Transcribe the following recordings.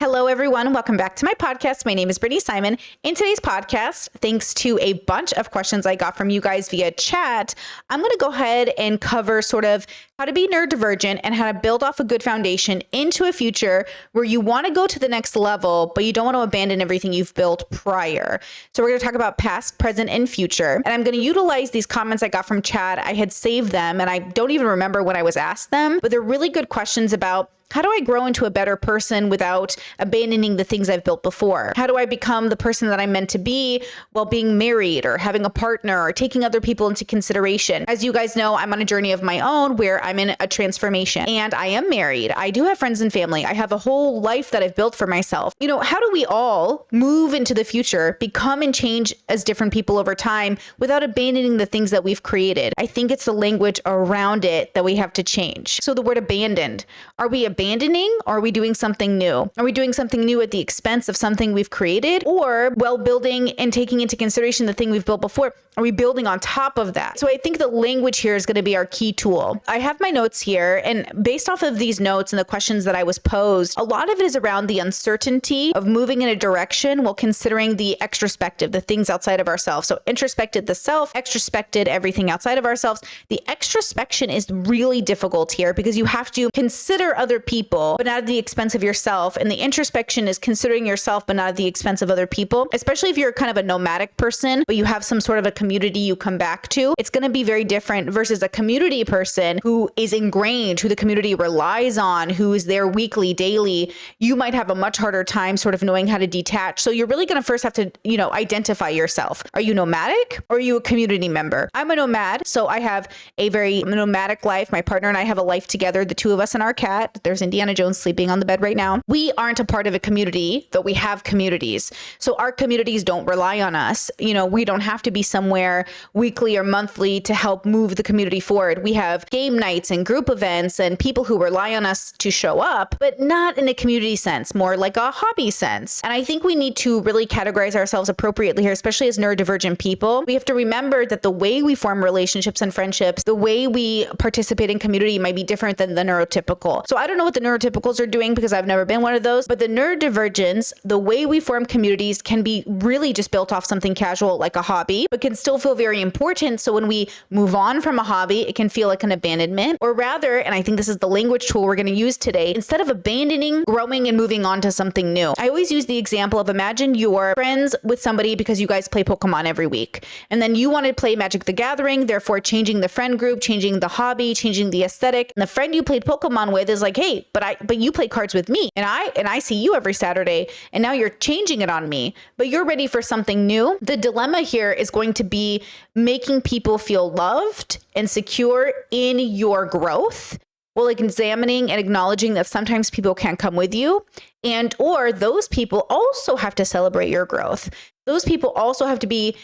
Hello, everyone. Welcome back to my podcast. My name is Brittany Simon. In today's podcast, thanks to a bunch of questions I got from you guys via chat, I'm going to go ahead and cover sort of how to be neurodivergent and how to build off a good foundation into a future where you want to go to the next level, but you don't want to abandon everything you've built prior. So we're going to talk about past, present, and future. And I'm going to utilize these comments I got from chat. I had saved them and I don't even remember when I was asked them, but they're really good questions about how do I grow into a better person without abandoning the things I've built before? How do I become the person that I'm meant to be while being married or having a partner or taking other people into consideration? As you guys know, I'm on a journey of my own where I'm in a transformation and I am married. I do have friends and family. I have a whole life that I've built for myself. You know, how do we all move into the future, become and change as different people over time without abandoning the things that we've created? I think it's the language around it that we have to change. So the word abandoned, are we abandoning or are we doing something new? Are we doing something new at the expense of something we've created? Or while building and taking into consideration the thing we've built before, are we building on top of that? So I think the language here is going to be our key tool. I have my notes here, and based off of these notes and the questions that I was posed, a lot of it is around the uncertainty of moving in a direction while considering the extrospective, the things outside of ourselves. So introspected the self, extrospected everything outside of ourselves. The extrospection is really difficult here because you have to consider other people, but not at the expense of yourself. And the introspection is considering yourself, but not at the expense of other people, especially if you're kind of a nomadic person, but you have some sort of a community you come back to. It's going to be very different versus a community person who is ingrained, who the community relies on, who is there weekly, daily. You might have a much harder time sort of knowing how to detach. So you're really going to first have to, identify yourself. Are you nomadic or are you a community member? I'm a nomad. So I have a very nomadic life. My partner and I have a life together, the two of us and our cat. There's Indiana Jones sleeping on the bed right now. We aren't a part of a community, though we have communities. So our communities don't rely on us. We don't have to be somewhere weekly or monthly to help move the community forward. We have game nights and group events and people who rely on us to show up, but not in a community sense, more like a hobby sense. And I think we need to really categorize ourselves appropriately here, especially as neurodivergent people. We have to remember that the way we form relationships and friendships, the way we participate in community might be different than the neurotypical. So I don't know what the neurotypicals are doing because I've never been one of those, but the neurodivergence, the way we form communities can be really just built off something casual like a hobby, but can still feel very important. So when we move on from a hobby, it can feel like an abandonment, or rather, and I think this is the language tool we're going to use today, instead of abandoning, growing and moving on to something new. I always use the example of imagine you're friends with somebody because you guys play Pokemon every week. And then you want to play Magic the Gathering, therefore changing the friend group, changing the hobby, changing the aesthetic. And the friend you played Pokemon with is like, hey, but you play cards with me and I see you every Saturday and now you're changing it on me, but you're ready for something new. The dilemma here is going to be making people feel loved and secure in your growth, while examining and acknowledging that sometimes people can't come with you, and or those people also have to celebrate your growth. Those people also have to be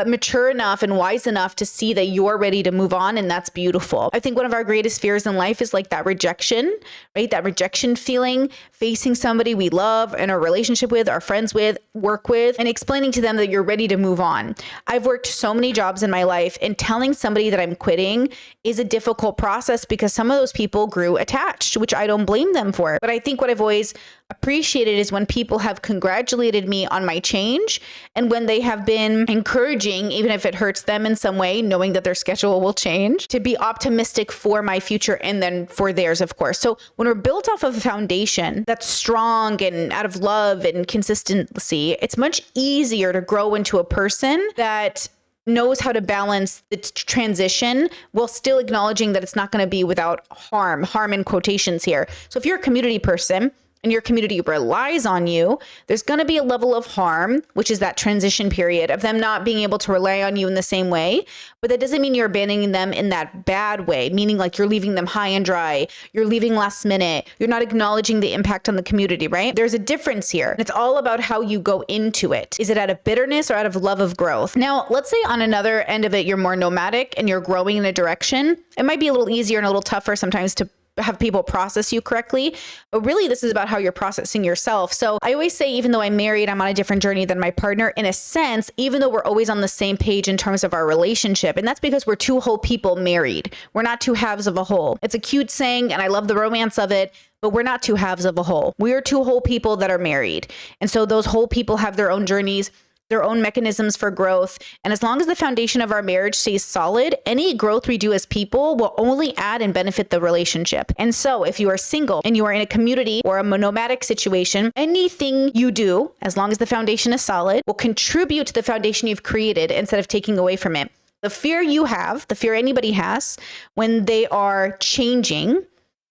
mature enough and wise enough to see that you're ready to move on. And that's beautiful. I think one of our greatest fears in life is like that rejection, right? That rejection feeling, facing somebody we love in a relationship with, are friends with, work with, and explaining to them that you're ready to move on. I've worked so many jobs in my life, and telling somebody that I'm quitting is a difficult process because some of those people grew attached, which I don't blame them for. But I think what I've always appreciated is when people have congratulated me on my change and when they have been encouraging, even if it hurts them in some way, knowing that their schedule will change, to be optimistic for my future and then for theirs, of course. So when we're built off of a foundation that's strong and out of love and consistency, it's much easier to grow into a person that knows how to balance the transition while still acknowledging that it's not going to be without harm in quotations here. So if you're a community person and your community relies on you, there's going to be a level of harm, which is that transition period of them not being able to rely on you in the same way. But that doesn't mean you're abandoning them in that bad way, meaning like you're leaving them high and dry, you're leaving last minute, you're not acknowledging the impact on the community, right? There's a difference here. It's all about how you go into it. Is it out of bitterness or out of love of growth? Now, let's say on another end of it, you're more nomadic and you're growing in a direction. It might be a little easier and a little tougher sometimes to have people process you correctly, but really this is about how you're processing yourself. So I always say, even though I'm married, I'm on a different journey than my partner in a sense, even though we're always on the same page in terms of our relationship. And that's because we're two whole people married. We're not two halves of a whole. It's a cute saying and I love the romance of it, but we're not two halves of a whole. We are two whole people that are married. And so those whole people have their own journeys, their own mechanisms for growth. And as long as the foundation of our marriage stays solid, any growth we do as people will only add and benefit the relationship. And so if you are single and you are in a community or a nomadic situation, anything you do, as long as the foundation is solid, will contribute to the foundation you've created instead of taking away from it. The fear you have, the fear anybody has when they are changing,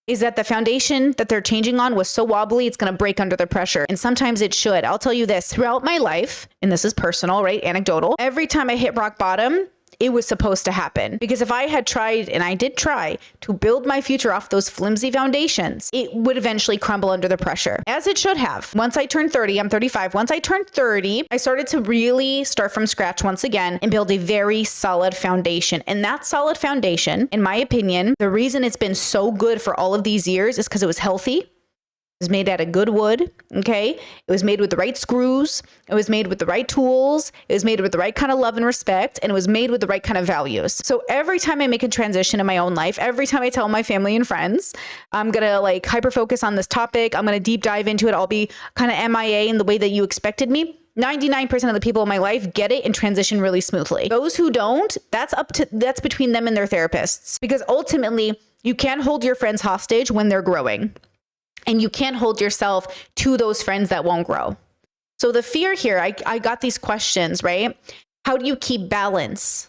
is that the foundation that they're changing on was so wobbly, it's going to break under the pressure. And sometimes it should. I'll tell you this, throughout my life, and this is personal, right? Anecdotal. Every time I hit rock bottom, it was supposed to happen. Because if I had tried, and I did try, to build my future off those flimsy foundations, it would eventually crumble under the pressure, as it should have. Once I turned 30, I'm 35. Once I turned 30, I started to really start from scratch once again and build a very solid foundation. And that solid foundation, in my opinion, the reason it's been so good for all of these years is because it was healthy. It was made out of good wood, okay? It was made with the right screws. It was made with the right tools. It was made with the right kind of love and respect, and it was made with the right kind of values. So every time I make a transition in my own life, every time I tell my family and friends, I'm going to like hyper focus on this topic. I'm going to deep dive into it. I'll be kind of MIA in the way that you expected me. 99% of the people in my life get it and transition really smoothly. Those who don't, that's between them and their therapists, because ultimately you can't hold your friends hostage when they're growing. And you can't hold yourself to those friends that won't grow. So the fear here, I got these questions, right? How do you keep balance?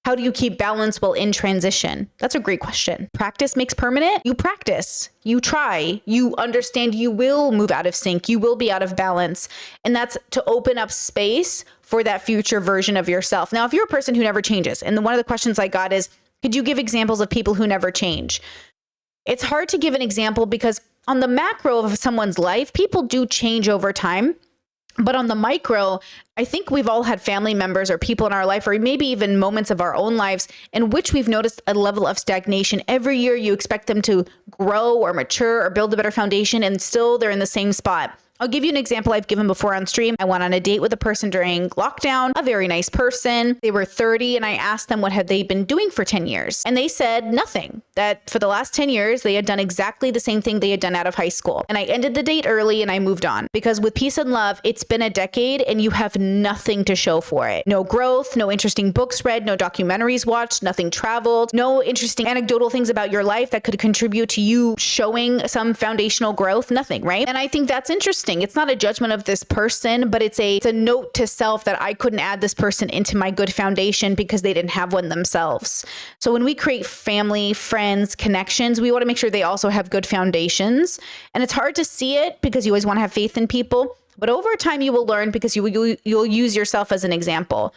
How do you keep balance while in transition? That's a great question. Practice makes permanent. You practice, you try, you understand you will move out of sync. You will be out of balance. And that's to open up space for that future version of yourself. Now, if you're a person who never changes, and one of the questions I got is, could you give examples of people who never change? It's hard to give an example because on the macro of someone's life, people do change over time. But on the micro, I think we've all had family members or people in our life, or maybe even moments of our own lives in which we've noticed a level of stagnation. Every year you expect them to grow or mature or build a better foundation, and still they're in the same spot. I'll give you an example I've given before on stream. I went on a date with a person during lockdown, a very nice person. They were 30, and I asked them what had they been doing for 10 years. And they said nothing, that for the last 10 years, they had done exactly the same thing they had done out of high school. And I ended the date early and I moved on, because with peace and love, it's been a decade and you have nothing to show for it. No growth, no interesting books read, no documentaries watched, nothing traveled, no interesting anecdotal things about your life that could contribute to you showing some foundational growth, nothing, right? And I think that's interesting. It's not a judgment of this person, but it's a note to self that I couldn't add this person into my good foundation because they didn't have one themselves. So when we create family, friends, connections, we want to make sure they also have good foundations. And it's hard to see it because you always want to have faith in people. But over time, you will learn because you'll use yourself as an example.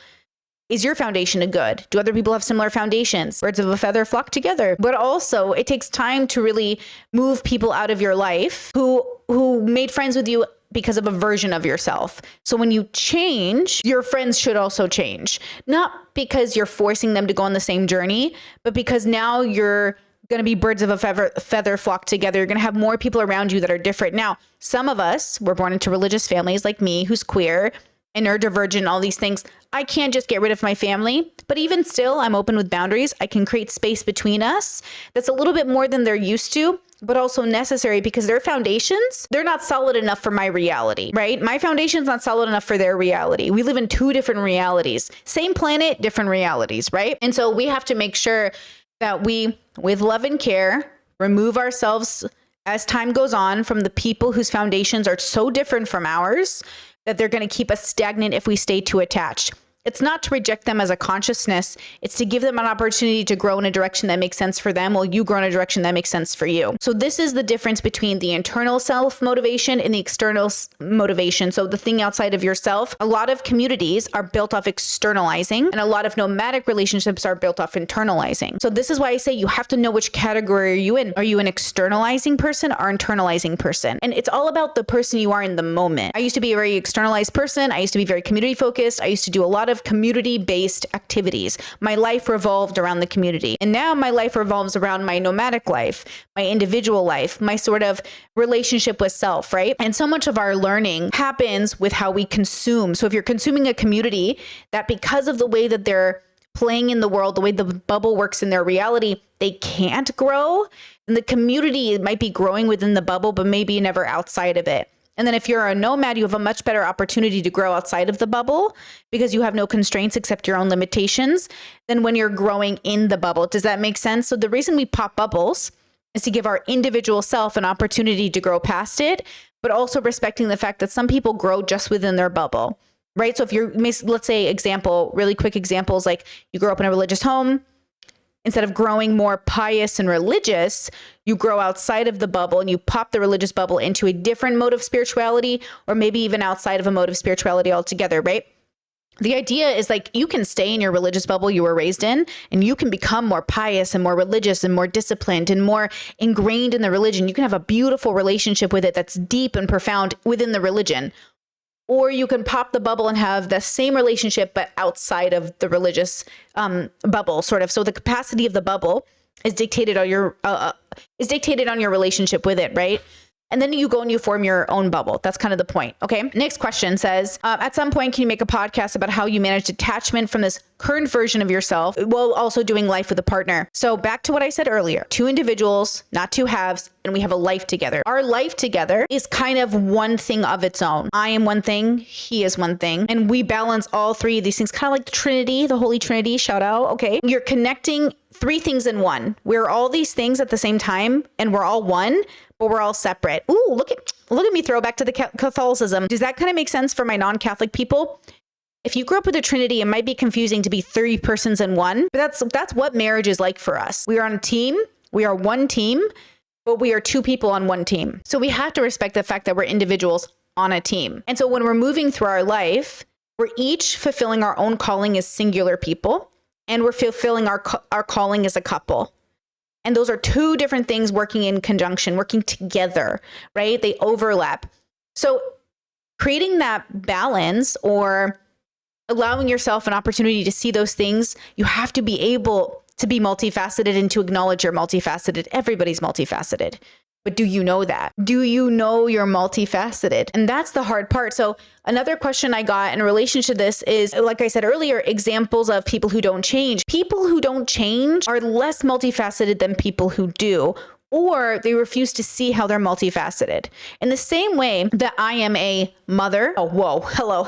Is your foundation a good? Do other people have similar foundations? Birds of a feather flock together. But also, it takes time to really move people out of your life who made friends with you because of a version of yourself. So when you change, your friends should also change. Not because you're forcing them to go on the same journey, but because now you're going to be birds of a feather flock together. You're going to have more people around you that are different. Now, some of us were born into religious families like me, who's queer and neurodivergent, all these things. I can't just get rid of my family, but even still, I'm open with boundaries. I can create space between us that's a little bit more than they're used to, but also necessary, because their foundations, they're not solid enough for my reality, right? My foundation's not solid enough for their reality. We live in two different realities, same planet, different realities, right? And so we have to make sure that we, with love and care, remove ourselves as time goes on from the people whose foundations are so different from ours that they're going to keep us stagnant if we stay too attached. It's not to reject them as a consciousness. It's to give them an opportunity to grow in a direction that makes sense for them while you grow in a direction that makes sense for you. So this is the difference between the internal self-motivation and the external motivation. So the thing outside of yourself, a lot of communities are built off externalizing, and a lot of nomadic relationships are built off internalizing. So this is why I say you have to know which category are you in. Are you an externalizing person or internalizing person? And it's all about the person you are in the moment. I used to be a very externalized person. I used to be very community focused. I used to do a lot of of community-based activities. My life revolved around the community. And now my life revolves around my nomadic life, my individual life, my sort of relationship with self, right? And so much of our learning happens with how we consume. So if you're consuming a community that, because of the way that they're playing in the world, the way the bubble works in their reality, they can't grow, and the community might be growing within the bubble, but maybe never outside of it. And then if you're a nomad, you have a much better opportunity to grow outside of the bubble because you have no constraints except your own limitations than when you're growing in the bubble. Does that make sense? So the reason we pop bubbles is to give our individual self an opportunity to grow past it, but also respecting the fact that some people grow just within their bubble, right? So if you're, let's say really quick examples, like you grow up in a religious home, instead of growing more pious and religious, you grow outside of the bubble and you pop the religious bubble into a different mode of spirituality, or maybe even outside of a mode of spirituality altogether, right? The idea is like you can stay in your religious bubble you were raised in, and you can become more pious and more religious and more disciplined and more ingrained in the religion. You can have a beautiful relationship with it that's deep and profound within the religion. Or you can pop the bubble and have the same relationship, but outside of the religious bubble, sort of. So the capacity of the bubble is dictated on your relationship with it, right? And then you go and you form your own bubble. That's kind of the point. Okay. Next question says, at some point, can you make a podcast about how you manage detachment from this current version of yourself while also doing life with a partner? So back to what I said earlier, 2 individuals, not 2 halves, and we have a life together. Our life together is kind of one thing of its own. I am one thing, he is one thing, and we balance all 3 of these things, kind of like the Trinity, the Holy Trinity, shout out. Okay. You're connecting 3 things in one. We're all these things at the same time, and we're all one, but we're all separate. Ooh, look at me throw back to the Catholicism. Does that kind of make sense for my non-Catholic people? If you grew up with the Trinity, it might be confusing to be 3 persons in one, but that's what marriage is like for us. We are on a team. We are one team, but we are 2 people on one team. So we have to respect the fact that we're individuals on a team. And so when we're moving through our life, we're each fulfilling our own calling as singular people, and we're fulfilling our calling as a couple. And those are 2 different things working in conjunction, working together, right? They overlap. So creating that balance, or allowing yourself an opportunity to see those things, you have to be able to be multifaceted and to acknowledge you're multifaceted. Everybody's multifaceted. But do you know that? Do you know you're multifaceted? And that's the hard part. So another question I got in relation to this is, like I said earlier, examples of people who don't change. People who don't change are less multifaceted than people who do, or they refuse to see how they're multifaceted. In the same way that I am a mother. Oh, whoa, hello.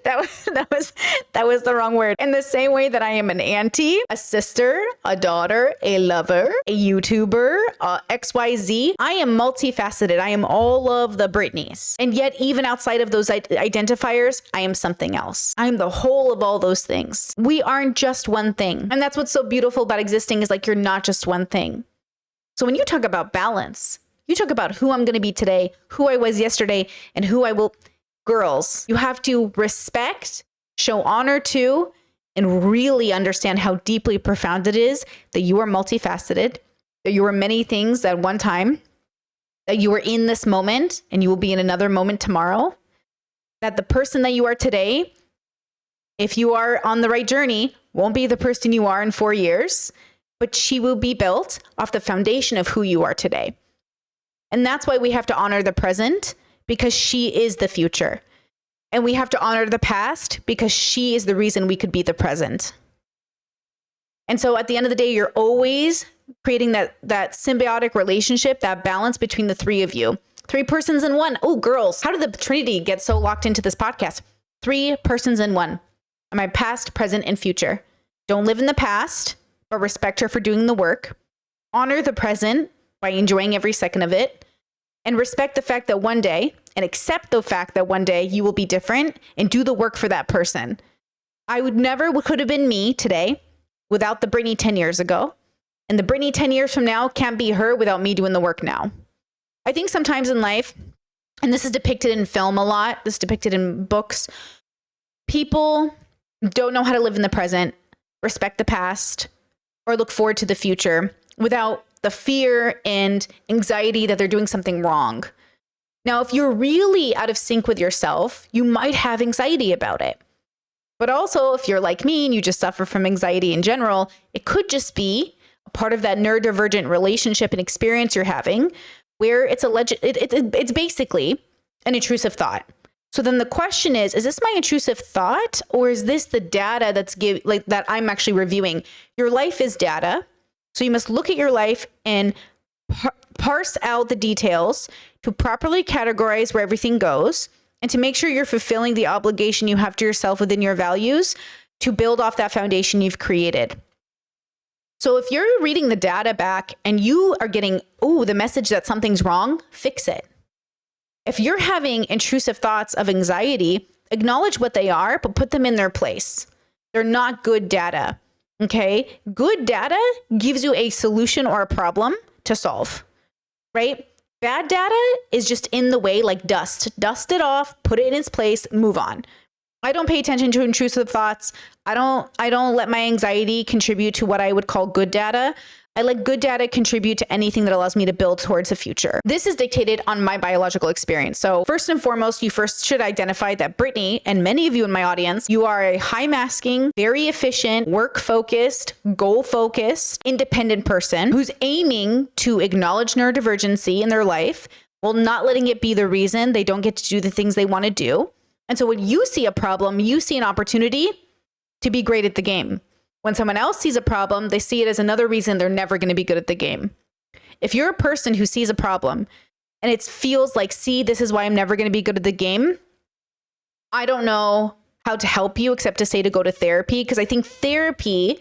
That was the wrong word. In the same way that I am an auntie, a sister, a daughter, a lover, a YouTuber, XYZ, I am multifaceted. I am all of the Brittnys. And yet, even outside of those identifiers, I am something else. I am the whole of all those things. We aren't just one thing. And that's what's so beautiful about existing, is like you're not just one thing. So when you talk about balance, you talk about who I'm going to be today, who I was yesterday, and who I will. Girls, you have to respect, show honor to, and really understand how deeply profound it is that you are multifaceted, that you are many things at one time, that you are in this moment and you will be in another moment tomorrow, that the person that you are today, if you are on the right journey, won't be the person you are in 4 years, but she will be built off the foundation of who you are today. And that's why we have to honor the present, because she is the future. And we have to honor the past because she is the reason we could be the present. And so at the end of the day, you're always creating that symbiotic relationship, that balance between the 3 of you. 3 persons in one. Oh, girls, how did the Trinity get so locked into this podcast? 3 persons in one. Am I past, present, and future? Don't live in the past, but respect her for doing the work. Honor the present by enjoying every second of it. And respect the fact that one day, and accept the fact that one day you will be different, and do the work for that person. I could have been me today without the Brittany 10 years ago. And the Brittany 10 years from now can't be her without me doing the work now. I think sometimes in life, and this is depicted in film a lot, this is depicted in books, people don't know how to live in the present, respect the past, or look forward to the future without the fear and anxiety that they're doing something wrong. Now, if you're really out of sync with yourself, you might have anxiety about it. But also, if you're like me and you just suffer from anxiety in general, it could just be a part of that neurodivergent relationship and experience you're having where it's basically an intrusive thought. So then the question is this my intrusive thought, or is this the data that I'm actually reviewing? Your life is data. So you must look at your life and parse out the details to properly categorize where everything goes and to make sure you're fulfilling the obligation you have to yourself within your values to build off that foundation you've created. So if you're reading the data back and you are getting, the message that something's wrong, fix it. If you're having intrusive thoughts of anxiety, acknowledge what they are, but put them in their place. They're not good data, okay? Good data gives you a solution or a problem to solve, right? Bad data is just in the way like dust. Dust it off, put it in its place, move on. I don't pay attention to intrusive thoughts. I don't let my anxiety contribute to what I would call good data. I let good data contribute to anything that allows me to build towards the future. This is dictated on my biological experience. So first and foremost, you first should identify that Brittany, and many of you in my audience, you are a high masking, very efficient, work focused, goal focused, independent person who's aiming to acknowledge neurodivergency in their life while not letting it be the reason they don't get to do the things they want to do. And so when you see a problem, you see an opportunity to be great at the game. When someone else sees a problem, they see it as another reason they're never going to be good at the game. If you're a person who sees a problem and it feels like, this is why I'm never going to be good at the game, I don't know how to help you except to say to go to therapy, because I think therapy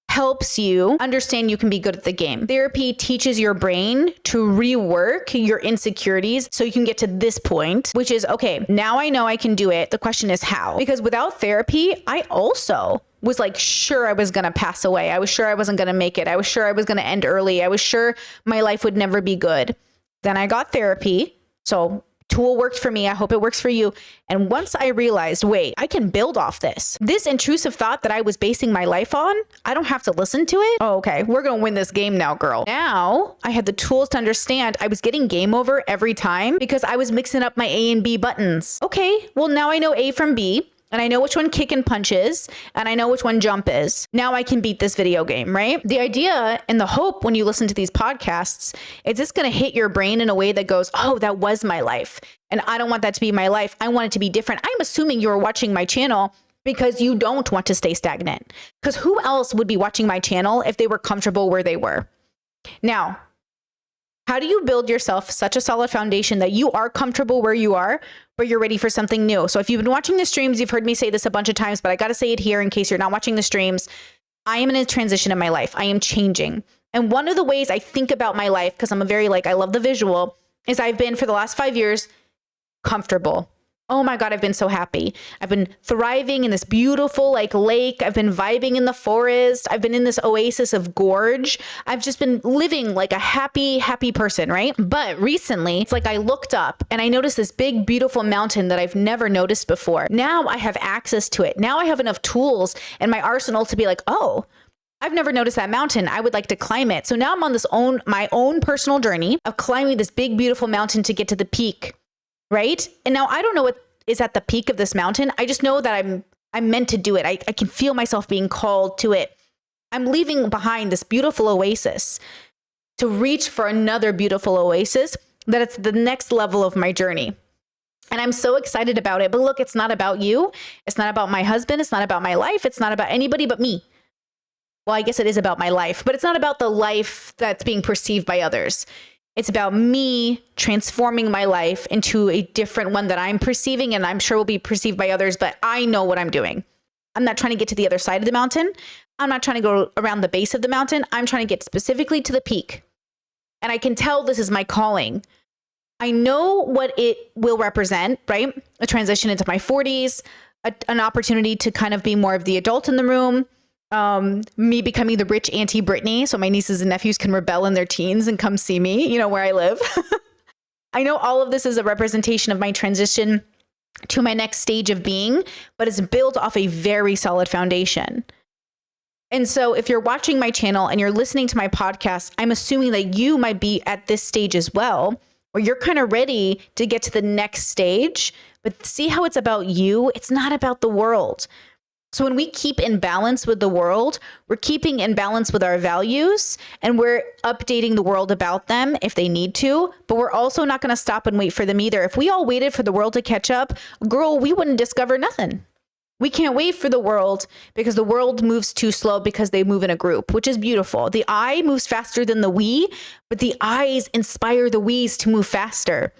helps you understand you can be good at the game. Therapy teaches your brain to rework your insecurities so you can get to this point, which is, okay, now I know I can do it. The question is how? Because without therapy, I also was like, sure, I was going to pass away. I was sure I wasn't going to make it. I was sure I was going to end early. I was sure my life would never be good. Then I got therapy. So tool worked for me. I hope it works for you. And once I realized, wait, I can build off this intrusive thought that I was basing my life on, I don't have to listen to it. Oh, okay. We're going to win this game now, girl. Now I had the tools to understand I was getting game over every time because I was mixing up my A and B buttons. Okay. Well, now I know A from B. And I know which one kick and punch is, and I know which one jump is. Now I can beat this video game, right? The idea and the hope when you listen to these podcasts is it's going to hit your brain in a way that goes, oh, that was my life. And I don't want that to be my life. I want it to be different. I'm assuming you're watching my channel because you don't want to stay stagnant. Because who else would be watching my channel if they were comfortable where they were? Now, how do you build yourself such a solid foundation that you are comfortable where you are, but you're ready for something new? So if you've been watching the streams, you've heard me say this a bunch of times, but I got to say it here in case you're not watching the streams. I am in a transition in my life. I am changing. And one of the ways I think about my life, because I'm I love the visual, is I've been for the last 5 years comfortable. Oh my God, I've been so happy. I've been thriving in this beautiful lake. I've been vibing in the forest. I've been in this oasis of gorge. I've just been living like a happy, happy person, right? But recently, it's like I looked up and I noticed this big, beautiful mountain that I've never noticed before. Now I have access to it. Now I have enough tools in my arsenal to be like, oh, I've never noticed that mountain. I would like to climb it. So now I'm on my own personal journey of climbing this big, beautiful mountain to get to the peak. Right? And now I don't know what is at the peak of this mountain. I just know that I'm meant to do it. I can feel myself being called to it. I'm leaving behind this beautiful oasis to reach for another beautiful oasis that it's the next level of my journey. And I'm so excited about it. But look, it's not about you. It's not about my husband. It's not about my life. It's not about anybody but me. Well, I guess it is about my life, but it's not about the life that's being perceived by others. It's about me transforming my life into a different one that I'm perceiving, and I'm sure will be perceived by others, but I know what I'm doing. I'm not trying to get to the other side of the mountain. I'm not trying to go around the base of the mountain. I'm trying to get specifically to the peak. And I can tell this is my calling. I know what it will represent, right? A transition into my 40s, an opportunity to kind of be more of the adult in the room. Me becoming the rich Auntie Brittany, so my nieces and nephews can rebel in their teens and come see me, where I live. I know all of this is a representation of my transition to my next stage of being, but it's built off a very solid foundation. And so if you're watching my channel and you're listening to my podcast, I'm assuming that you might be at this stage as well, where you're kind of ready to get to the next stage, but see how it's about you? It's not about the world. So when we keep in balance with the world, we're keeping in balance with our values, and we're updating the world about them if they need to, but we're also not going to stop and wait for them either. If we all waited for the world to catch up, girl, we wouldn't discover nothing. We can't wait for the world because the world moves too slow because they move in a group, which is beautiful. The I moves faster than the we, but the I's inspire the we's to move faster.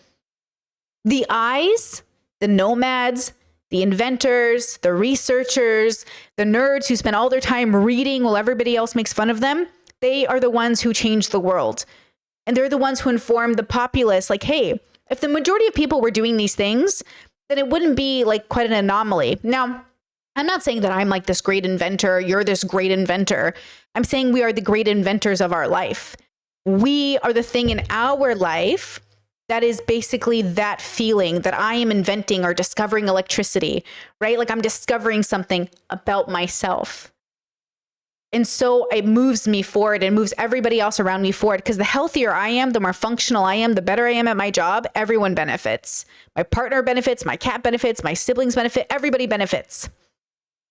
The I's, the nomads, the inventors, the researchers, the nerds who spend all their time reading while everybody else makes fun of them, they are the ones who change the world. And they're the ones who inform the populace, like, hey, if the majority of people were doing these things, then it wouldn't be like quite an anomaly. Now, I'm not saying that I'm like this great inventor, you're this great inventor. I'm saying we are the great inventors of our life. We are the thing in our life that is basically that feeling that I am inventing or discovering electricity, right? Like I'm discovering something about myself. And so it moves me forward and moves everybody else around me forward, because the healthier I am, the more functional I am, the better I am at my job, everyone benefits. My partner benefits, my cat benefits, my siblings benefit, everybody benefits.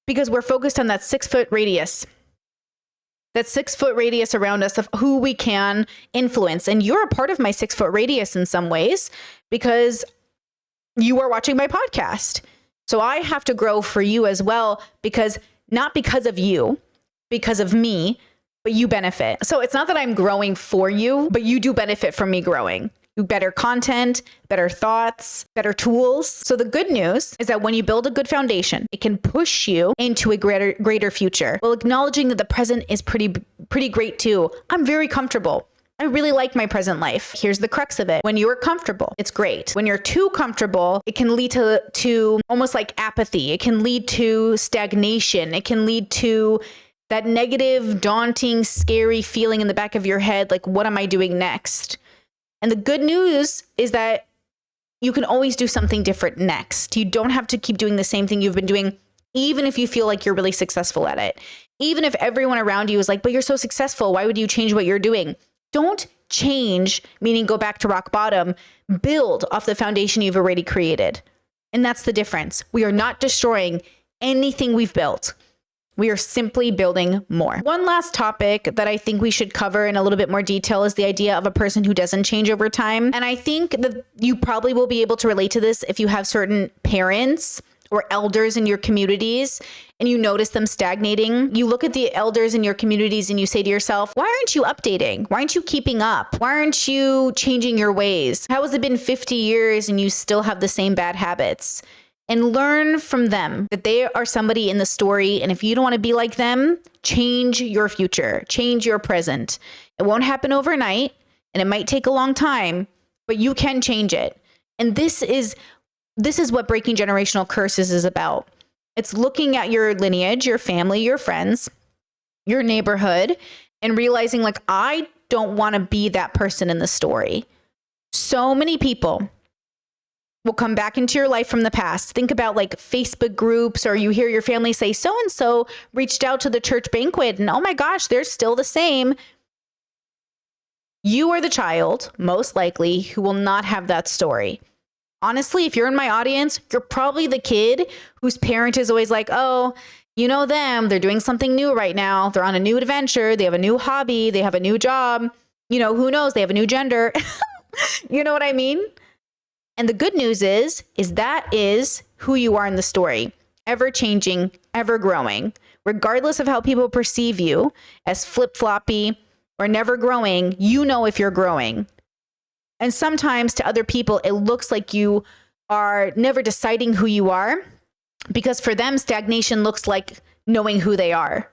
Because we're focused on that 6-foot radius. That 6-foot radius around us of who we can influence. And you're a part of my 6-foot radius in some ways because you are watching my podcast. So I have to grow for you as well, because not because of you, because of me, but you benefit. So it's not that I'm growing for you, but you do benefit from me growing. Better content, better thoughts, better tools. So the good news is that when you build a good foundation, it can push you into a greater future, while acknowledging that the present is pretty great too. I'm very comfortable. I really like my present life. Here's the crux of it. When you're comfortable, it's great. When you're too comfortable, it can lead to almost like apathy. It can lead to stagnation. It can lead to that negative, daunting, scary feeling in the back of your head. Like, what am I doing next? And the good news is that you can always do something different next. You don't have to keep doing the same thing you've been doing, even if you feel like you're really successful at it. Even if everyone around you is like, but you're so successful, why would you change what you're doing? Don't change, meaning go back to rock bottom. Build off the foundation you've already created. And that's the difference. We are not destroying anything we've built. We are simply building more. One last topic that I think we should cover in a little bit more detail is the idea of a person who doesn't change over time. And I think that you probably will be able to relate to this if you have certain parents or elders in your communities and you notice them stagnating. You look at the elders in your communities and you say to yourself, why aren't you updating? Why aren't you keeping up? Why aren't you changing your ways? How has it been 50 years and you still have the same bad habits? And learn from them that they are somebody in the story. And if you don't want to be like them, change your future, change your present. It won't happen overnight and it might take a long time, but you can change it. And this is what breaking generational curses is about. It's looking at your lineage, your family, your friends, your neighborhood, and realizing like, I don't want to be that person in the story. So many people will come back into your life from the past. Think about like Facebook groups, or you hear your family say, so-and-so reached out to the church banquet and oh my gosh, they're still the same. You are the child, most likely, who will not have that story. Honestly, if you're in my audience, you're probably the kid whose parent is always like, oh, you know them, they're doing something new right now. They're on a new adventure. They have a new hobby. They have a new job. You know, who knows? They have a new gender. You know what I mean? And the good news is that is who you are in the story, ever changing, ever growing, regardless of how people perceive you as flip-floppy or never growing. You know if you're growing. And sometimes to other people, it looks like you are never deciding who you are, because for them, stagnation looks like knowing who they are.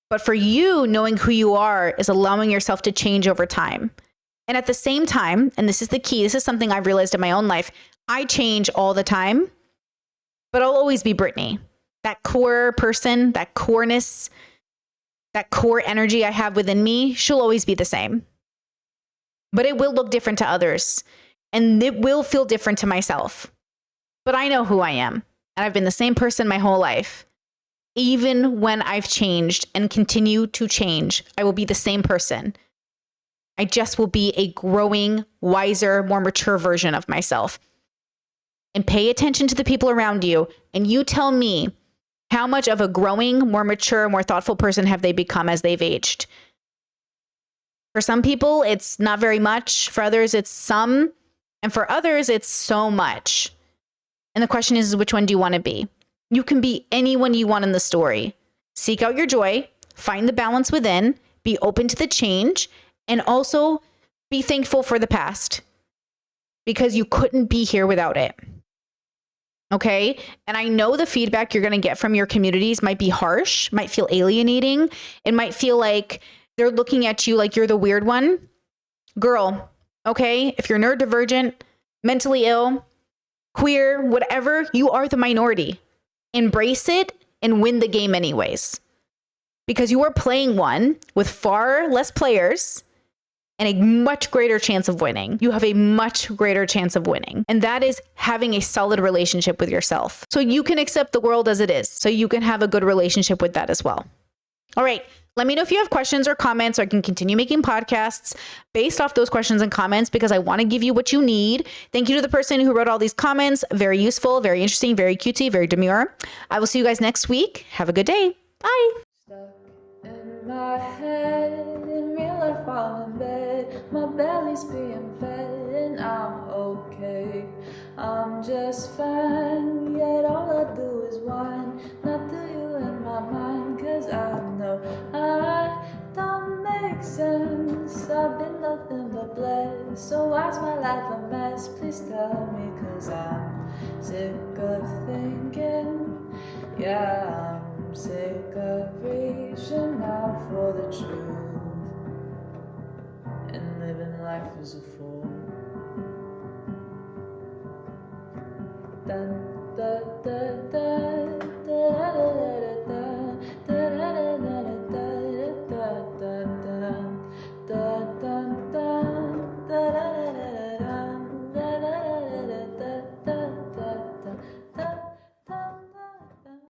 But for you, knowing who you are is allowing yourself to change over time. And at the same time, and this is the key, this is something I've realized in my own life, I change all the time, but I'll always be Brittany. That core person, that coreness, that core energy I have within me, she'll always be the same. But it will look different to others, and it will feel different to myself. But I know who I am, and I've been the same person my whole life. Even when I've changed and continue to change, I will be the same person. I just will be a growing, wiser, more mature version of myself. And pay attention to the people around you. And you tell me, How much of a growing, more mature, more thoughtful person have they become as they've aged? For some people, it's not very much. For others, it's some. And for others, it's so much. And the question is, which one do you want to be? You can be anyone you want in the story. Seek out your joy, find the balance within, be open to the change, and also be thankful for the past because you couldn't be here without it. Okay? And I know the feedback you're going to get from your communities might be harsh, might feel alienating. It might feel like they're looking at you like you're the weird one. Girl, okay? If you're neurodivergent, mentally ill, queer, whatever, you are the minority. Embrace it and win the game anyways. Because you are playing one with far less players and a much greater chance of winning. You have a much greater chance of winning. And that is having a solid relationship with yourself. So you can accept the world as it is. So you can have a good relationship with that as well. All right. Let me know if you have questions or comments so I can continue making podcasts based off those questions and comments because I want to give you what you need. Thank you to the person who wrote all these comments. Very useful, very interesting, very cutesy, very demure. I will see you guys next week. Have a good day. Bye. Stuck in my head, in real life while in bed, my belly's being fed and I'm okay. I'm just fine, yet all I do is whine. Not to you in my mind, cause I know I don't make sense. I've been nothing but blessed, so why's my life a mess? Please tell me, cause I'm sick of thinking. Yeah, I'm sick of reaching out for the truth and living life as a fool. Done.